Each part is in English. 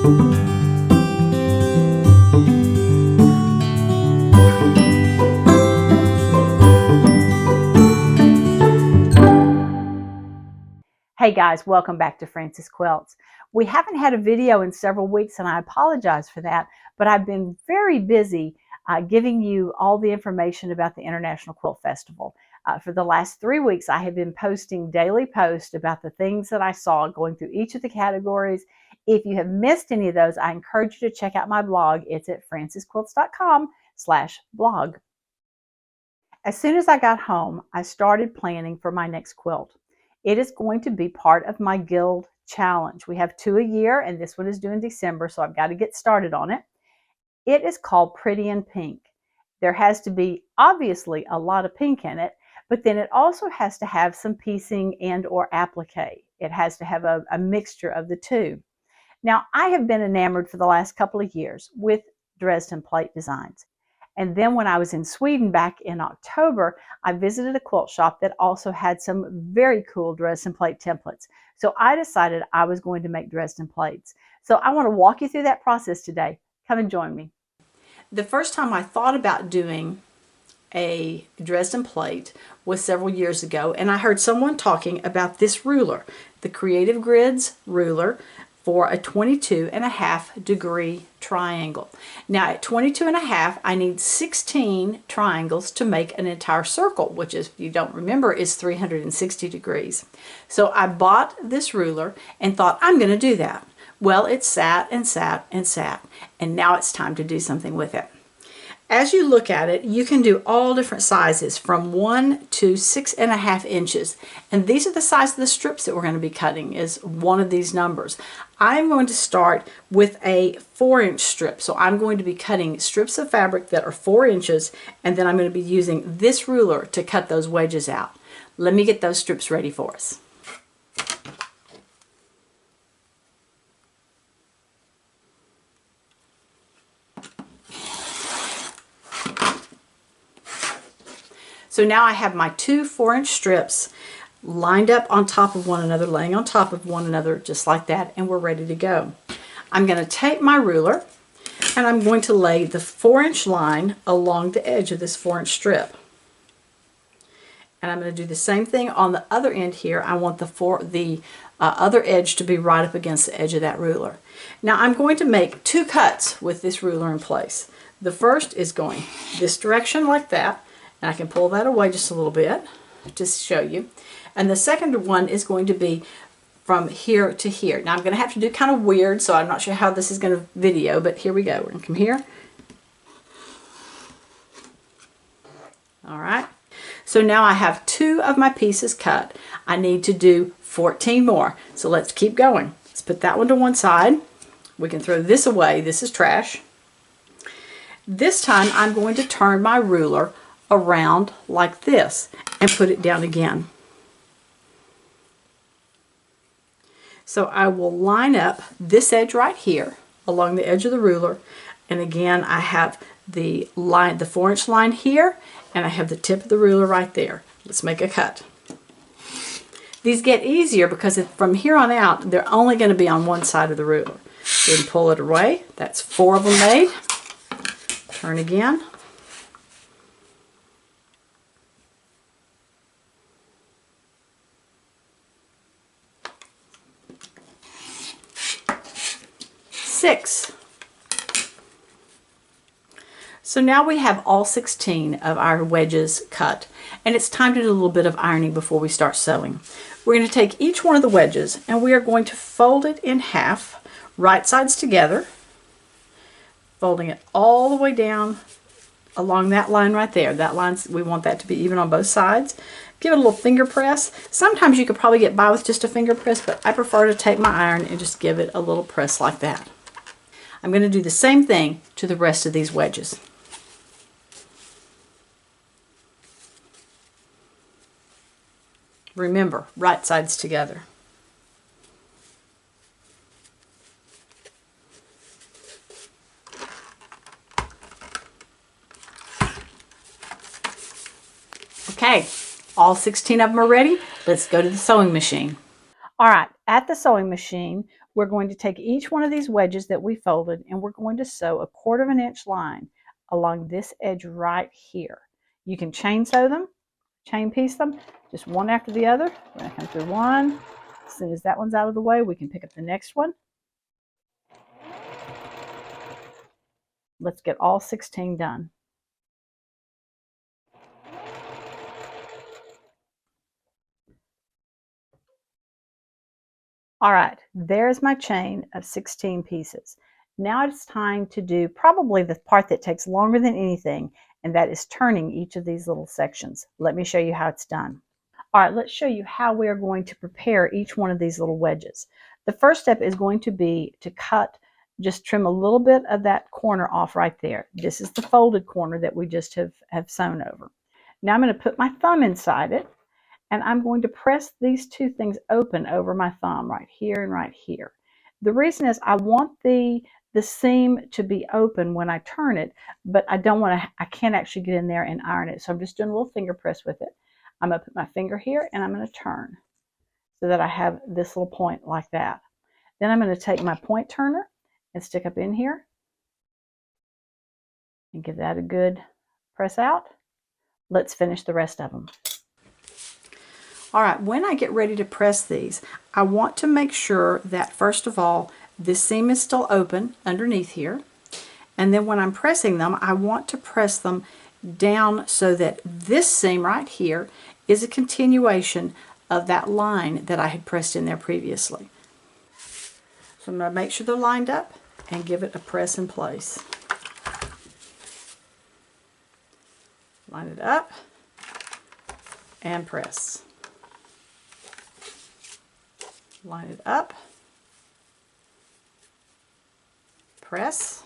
Hey guys, welcome back to Frances Quilts. We haven't had a video in several weeks and I apologize for that, but I've been very busy giving you all the information about the International Quilt Festival. For the last 3 weeks, I have been posting daily posts about the things that I saw, going through each of the categories. If you have missed any of those, I encourage you to check out my blog. It's at francesquilts.com/blog. As soon as I got home, I started planning for my next quilt. It is going to be part of my Guild challenge. We have 2 a year, and this one is due in December, so I've got to get started on it. It is called Pretty in Pink. There has to be, obviously, a lot of pink in it, but then it also has to have some piecing and or applique. It has to have a mixture of the two. Now, I have been enamored for the last couple of years with Dresden Plate designs. And then when I was in Sweden back in October, I visited a quilt shop that also had some very cool Dresden plate templates. So I decided I was going to make Dresden plates. So I want to walk you through that process today. Come and join me. The first time I thought about doing a Dresden plate was several years ago, and I heard someone talking about this ruler, the Creative Grids ruler, for a 22.5-degree triangle. Now at 22.5, I need 16 triangles to make an entire circle, which, is, if you don't remember, is 360 degrees. So I bought this ruler and thought, I'm going to do that. Well, it sat and sat and sat, and now it's time to do something with it. As you look at it, you can do all different sizes from 1 to 6.5 inches. And these are the size of the strips that we're going to be cutting, is one of these numbers. I'm going to start with a 4-inch strip. So I'm going to be cutting strips of fabric that are 4 inches, and then I'm going to be using this ruler to cut those wedges out. Let me get those strips ready for us. So now I have my 2 4-inch strips lined up on top of one another, laying on top of one another just like that, and we're ready to go. I'm going to take my ruler and I'm going to lay the 4-inch line along the edge of this 4-inch strip. And I'm going to do the same thing on the other end here. I want the other edge to be right up against the edge of that ruler. Now I'm going to make 2 cuts with this ruler in place. The first is going this direction like that. And I can pull that away just a little bit just to show you. And the second one is going to be from here to here. Now I'm going to have to do kind of weird, so I'm not sure how this is going to video, but here we go. We're going to come here. All right. So now I have 2 of my pieces cut. I need to do 14 more. So let's keep going. Let's put that one to one side. We can throw this away. This is trash. This time I'm going to turn my ruler around like this and put it down again. So I will line up this edge right here along the edge of the ruler, and again I have the line, the 4-inch line here, and I have the tip of the ruler right there. Let's make a cut. These get easier because from here on out they're only going to be on one side of the ruler. Then pull it away. That's 4 of them made. Turn again. So now we have all 16 of our wedges cut, and it's time to do a little bit of ironing before we start sewing. We're going to take each one of the wedges and we are going to fold it in half, right sides together, folding it all the way down along that line right there. That line, we want that to be even on both sides. Give it a little finger press. Sometimes you could probably get by with just a finger press, but I prefer to take my iron and just give it a little press like that. I'm going to do the same thing to the rest of these wedges. Remember, right sides together. Okay, all 16 of them are ready. Let's go to the sewing machine. All right, at the sewing machine, We're going to take each one of these wedges that we folded and we're going to sew a 1/4 inch line along this edge right here. You can chain sew them, chain piece them, just one after the other. We're going to come through one. As soon as that one's out of the way, we can pick up the next one. Let's get all 16 done. All right, there's my chain of 16 pieces. Now it's time to do probably the part that takes longer than anything, and that is turning each of these little sections. Let me show you how it's done. All right, let's show you how we are going to prepare each one of these little wedges. The first step is going to be to just trim a little bit of that corner off right there. This is the folded corner that we just have sewn over. Now I'm going to put my thumb inside it, and I'm going to press these two things open over my thumb right here and right here. The reason is I want the seam to be open when I turn it, but I can't actually get in there and iron it. So I'm just doing a little finger press with it. I'm going to put my finger here and I'm going to turn so that I have this little point like that. Then I'm going to take my point turner and stick up in here and give that a good press out. Let's finish the rest of them. All right, when I get ready to press these, I want to make sure that first of all, this seam is still open underneath here. And then when I'm pressing them, I want to press them down so that this seam right here is a continuation of that line that I had pressed in there previously. So I'm going to make sure they're lined up and give it a press in place. Line it up and press. Line it up, press,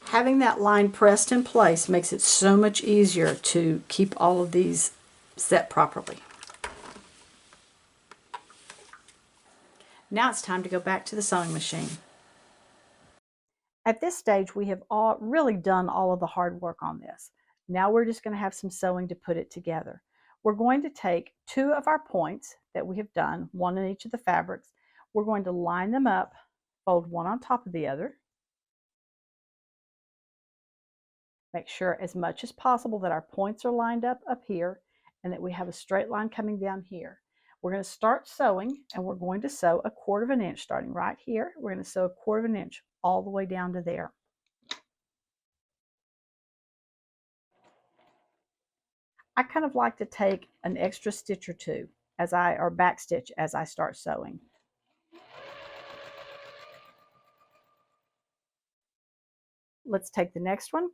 having that line pressed in place makes it so much easier to keep all of these set properly. Now it's time to go back to the sewing machine. At this stage, we have really done all of the hard work on this. Now we're just going to have some sewing to put it together. We're going to take two of our points that we have done, one in each of the fabrics. We're going to line them up, fold one on top of the other. Make sure as much as possible that our points are lined up here and that we have a straight line coming down here. We're going to start sewing and we're going to sew a 1/4 inch starting right here. We're going to sew a 1/4 inch all the way down to there. I kind of like to take an extra stitch or two or back stitch as I start sewing. Let's take the next one.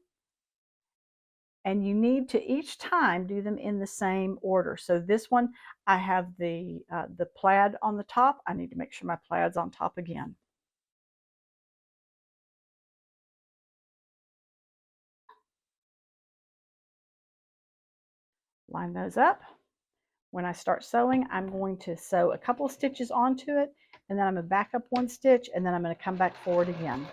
And you need to each time do them in the same order. So this one, I have the plaid on the top. I need to make sure my plaid's on top again. Line those up. When I start sewing, I'm going to sew a couple of stitches onto it, and then I'm going to back up one stitch, and then I'm going to come back forward again.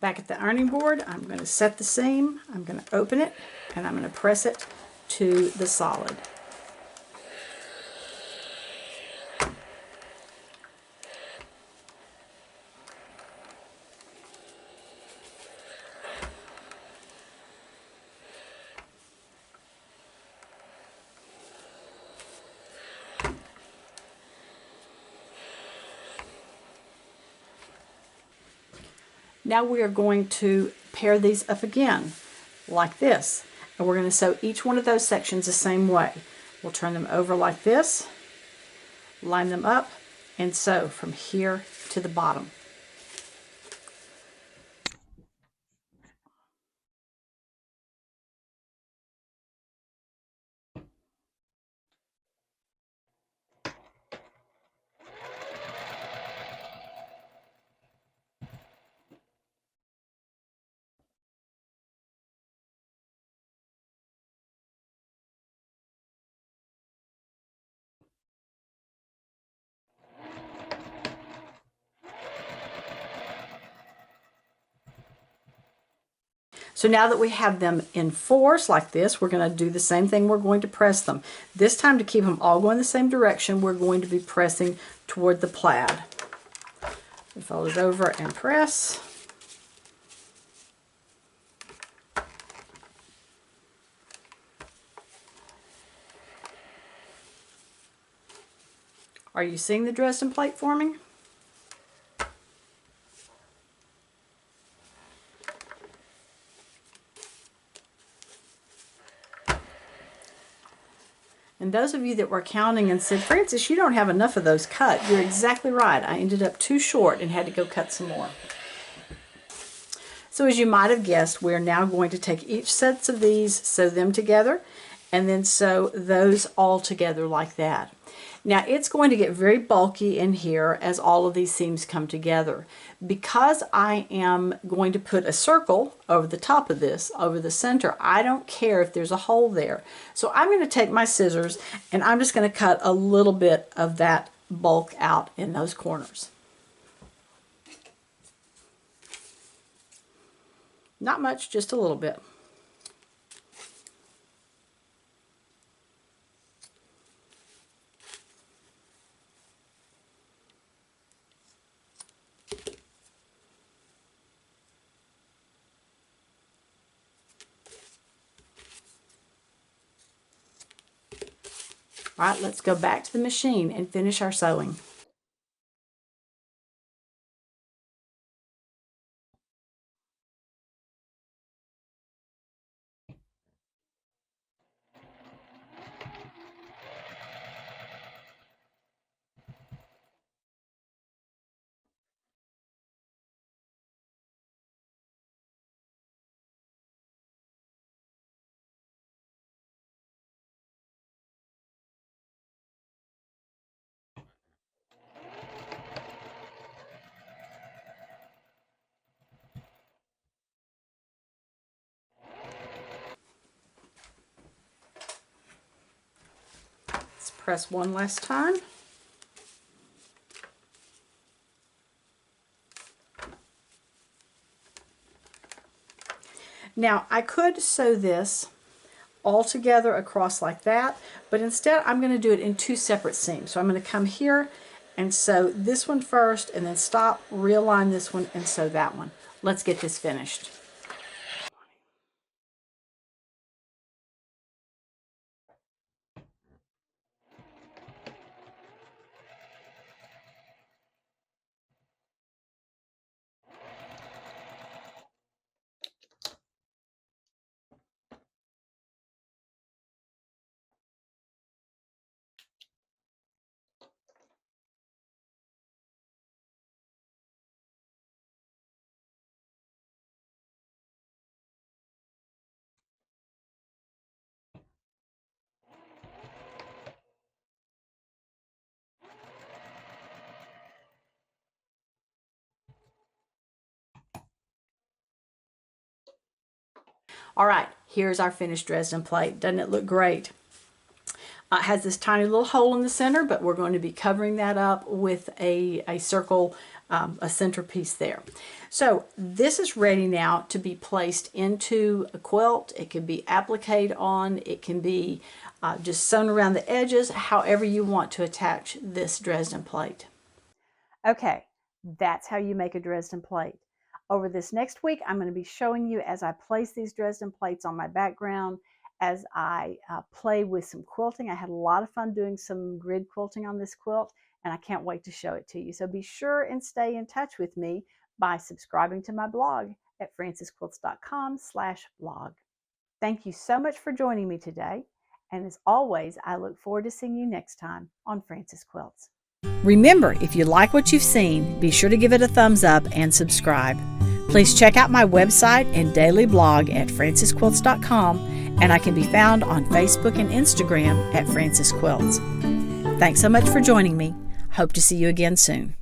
Back at the ironing board, I'm going to set the seam, I'm going to open it, and I'm going to press it to the solid. Now we are going to pair these up again, like this. And we're going to sew each one of those sections the same way. We'll turn them over like this, line them up, and sew from here to the bottom. So now that we have them in fours like this, we're going to do the same thing. We're going to press them. This time, to keep them all going the same direction, we're going to be pressing toward the plaid. We fold it over and press. Are you seeing the Dresden plate forming? And those of you that were counting and said, Frances, you don't have enough of those cut, you're exactly right. I ended up too short and had to go cut some more. So as you might have guessed, we're now going to take each sets of these, sew them together, and then sew those all together like that. Now it's going to get very bulky in here as all of these seams come together. Because I am going to put a circle over the top of this, over the center, I don't care if there's a hole there. So I'm going to take my scissors and I'm just going to cut a little bit of that bulk out in those corners. Not much, just a little bit. All right, let's go back to the machine and finish our sewing. Let's press one last time. Now I could sew this all together across like that, but instead I'm going to do it in two separate seams. So I'm going to come here and sew this one first and then stop, realign this one and sew that one. Let's get this finished. All right, here's our finished Dresden plate. Doesn't it look great? It has this tiny little hole in the center, but we're going to be covering that up with a circle, a centerpiece there. So this is ready now to be placed into a quilt. It can be appliqued on, it can be just sewn around the edges, however you want to attach this Dresden plate. Okay, that's how you make a Dresden plate. Over this next week, I'm going to be showing you as I place these Dresden plates on my background, as I play with some quilting. I had a lot of fun doing some grid quilting on this quilt, and I can't wait to show it to you. So be sure and stay in touch with me by subscribing to my blog at francesquilts.com/blog. Thank you so much for joining me today, And as always, I look forward to seeing you next time on Frances Quilts. Remember, if you like what you've seen, be sure to give it a thumbs up and subscribe. Please check out my website and daily blog at francesquilts.com, and I can be found on Facebook and Instagram at Frances Quilts. Thanks so much for joining me. Hope to see you again soon.